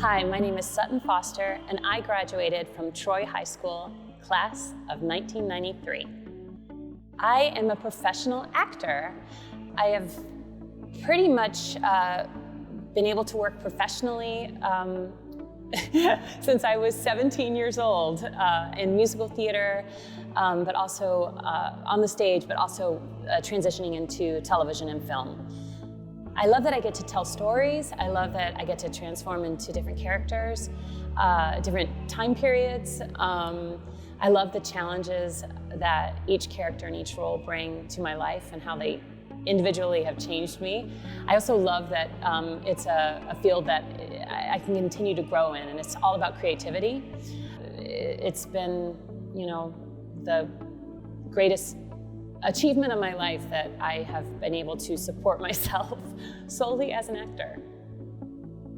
Hi, my name is Sutton Foster, and I graduated from Troy High School, class of 1993. I am a professional actor. I have pretty much been able to work professionally since I was 17 years old in musical theater, but also on the stage, but also transitioning into television and film. I love that I get to tell stories. I love that I get to transform into different characters, different time periods. I love the challenges that each character and each role bring to my life and how they individually have changed me. I also love that it's a field that I can continue to grow in, and it's all about creativity. It's been, the greatest achievement of my life that I have been able to support myself solely as an actor.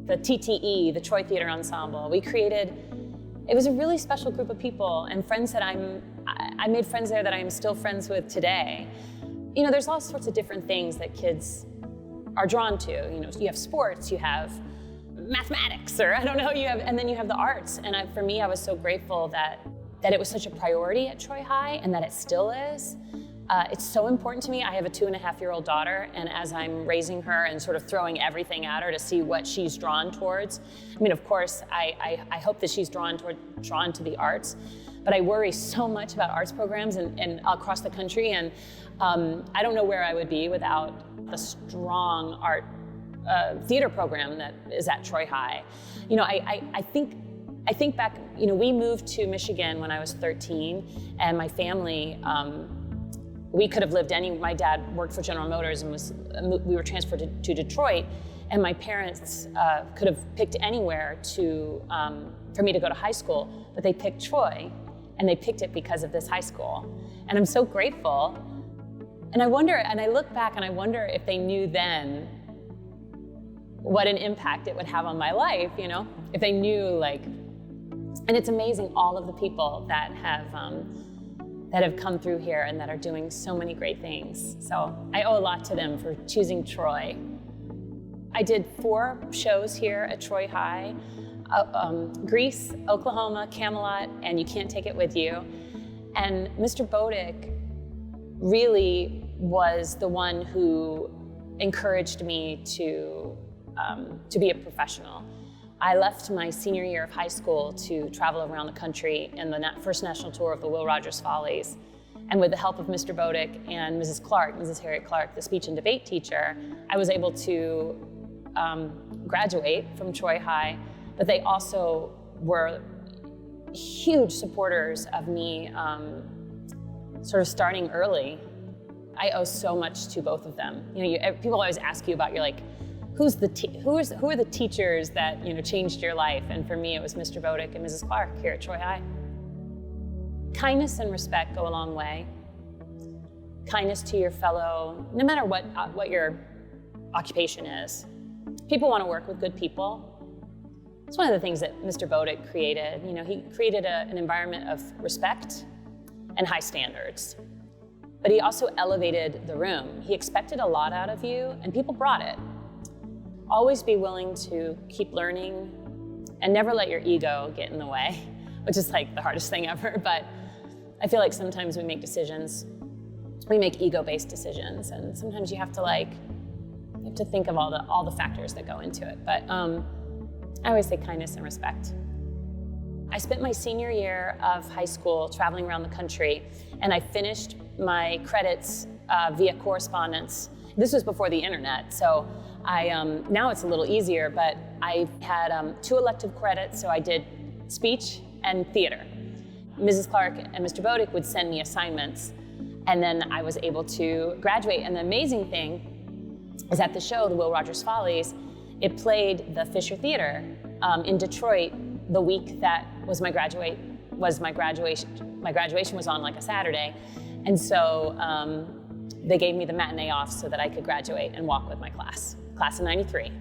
The TTE, the Troy Theater Ensemble, it was a really special group of people and friends that I made friends there that I am still friends with today. There's all sorts of different things that kids are drawn to. You have sports, you have mathematics, or I don't know, and then you have the arts. And for me, I was so grateful that it was such a priority at Troy High and that it still is. It's so important to me. I have a 2.5-year-old daughter, and as I'm raising her and sort of throwing everything at her to see what she's drawn towards, of course, I hope that she's drawn to the arts, but I worry so much about arts programs and across the country, and I don't know where I would be without the strong art theater program that is at Troy High. I think back, we moved to Michigan when I was 13, and my family, we could have lived my dad worked for General Motors and we were transferred to Detroit, and my parents could have picked anywhere for me to go to high school, but they picked Troy, and they picked it because of this high school. And I'm so grateful. And I look back and I wonder if they knew then what an impact it would have on my life, if they knew, and it's amazing all of the people that have come through here and that are doing so many great things. So I owe a lot to them for choosing Troy. I did 4 shows here at Troy High, Grease, Oklahoma, Camelot, and You Can't Take It With You. And Mr. Bodick really was the one who encouraged me to be a professional. I left my senior year of high school to travel around the country in the first national tour of the Will Rogers Follies. And with the help of Mr. Bodick and Mrs. Harriet Clark, the speech and debate teacher, I was able to graduate from Troy High, but they also were huge supporters of me sort of starting early. I owe so much to both of them. People always ask you about, who are the teachers that changed your life? And for me, it was Mr. Bodick and Mrs. Clark here at Troy High. Kindness and respect go a long way. Kindness to your fellow, no matter what your occupation is. People want to work with good people. It's one of the things that Mr. Bodick created. He created an environment of respect and high standards. But he also elevated the room. He expected a lot out of you, and people brought it. Always be willing to keep learning and never let your ego get in the way, which is the hardest thing ever. But I feel like sometimes we make ego-based decisions, and sometimes you have to think of all the factors that go into it. But I always say kindness and respect. I spent my senior year of high school traveling around the country, and I finished my credits via correspondence. This was before the internet, so now it's a little easier, but I had 2 elective credits, so I did speech and theater. Mrs. Clark and Mr. Bodick would send me assignments, and then I was able to graduate. And the amazing thing is at the show, the Will Rogers Follies, it played the Fisher Theater in Detroit the week that was my graduation. My graduation was on a Saturday, and so they gave me the matinee off so that I could graduate and walk with my class of '93.